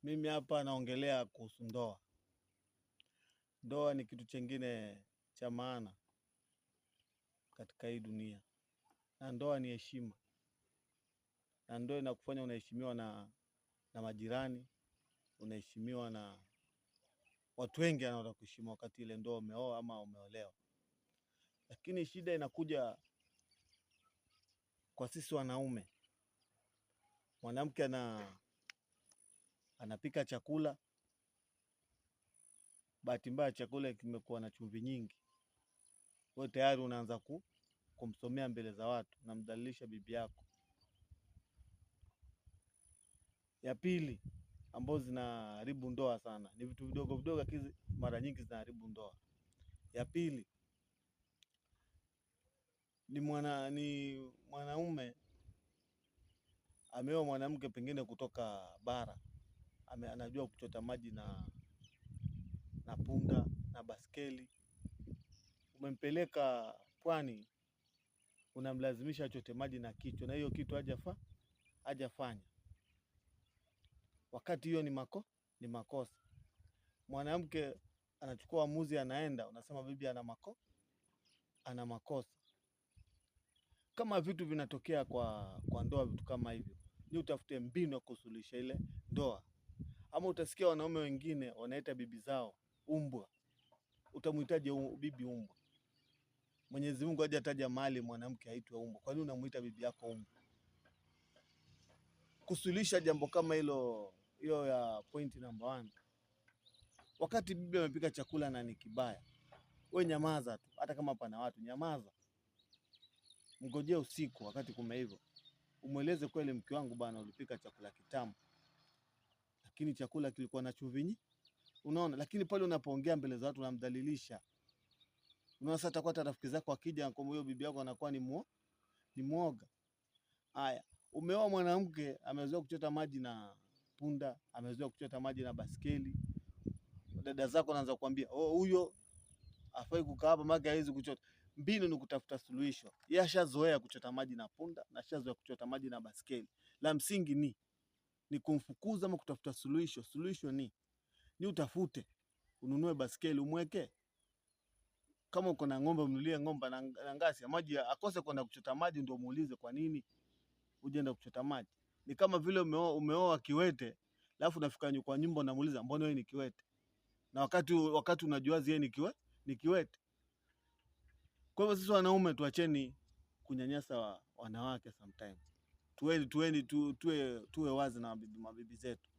Mimi hapa naongelea kuhusu ndoa. Ndoa ni kitu chengine cha maana katika hii dunia, na ndoa ni heshima, na ndoa inakufanya unaheshimiwa na majirani, unaheshimiwa na watu wengi wanaokuheshimu wakati ile ndoa umeoa ama umeolewa. Lakini shida inakuja kwa sisi wanaume. Mwanamke anapika chakula, bahati mbaya chakula kimekuwa na chumvi nyingi, wewe tayari unaanza kumsomea mbele za watu, unamdhalilisha bibi yako. Ya pili ambazo zinaharibu ndoa sana ni vitu vidogo vidogo, lakini mara nyingi zinaharibu ndoa. Ya pili ni mwanaume ameoa mwanamke pengine kutoka bara, anajua kuchota maji na punda na baskeli. Umempeleka pwani, unamlazimisha achote maji na kichwa, na hiyo kitu hajafanya, wakati hiyo ni makosa. Mwanamke anachukua uamuzi, anaenda, unasema bibi ana makosa. Kama vitu vinatokea kwa ndoa, vitu kama hivyo, ni utafute mbinu ya kusuluhisha ile ndoa. Ama utasikia wanaume wengine wanaita bibi zao umbwa, utamuitaje bibi umbwa? Mwenyezi Mungu hajataja mahali mwanamke aitwe umbwa. Kwa nini unamuita bibi yako umbwa? Kusuluhisha jambo kama hilo, hiyo ya point number 1. Wakati bibi amepika chakula na ni kibaya, we nyamaza tu. Hata kama pana watu, nyamaza. Mngojee usiku wakati kumeiva, umweleze kweli, mke wangu bana, ulipika chakula kitamu, lakini chakula kilikuwa na chumvi nyingi. Unaona? Lakini pale unapoongea mbele za watu unamdhalilisha. Unaona, sasa atakuwa rafiki zako akija, kwa hiyo bibi yako anakuwa ni muoga. Haya, umeoa mwanamke amezoea kuchota maji na punda, amezoea kuchota maji na baskeli. Dada zako wanaanza kuambia, oh, huyo afai kukaa hapa, maana hawezi kuchota. Mbinu ni kutafuta suluhisho. Yeye ashazoea kuchota maji na punda na ashazoea kuchota maji na baskeli. La msingi ni kumfukuza ama kutafuta suluhisho. Suluhisho ni utafute, ununue baskeli umweke. Kama uko na ng'ombe, mnulie ng'ombe na ngasi ya maji, akose kwenda kuchota maji ndio muulize kwa nini unaenda kuchota maji. Ni kama vile umeoa kiwete, alafu unafika kwa nyumba unamuuliza mbona wewe ni kiwete, na wakati unajua yeye ni kiwete. Kwa hivyo sisi wanaume tuacheni kunyanyasa wanawake sometimes. Tuwe wazi na mabibi zetu.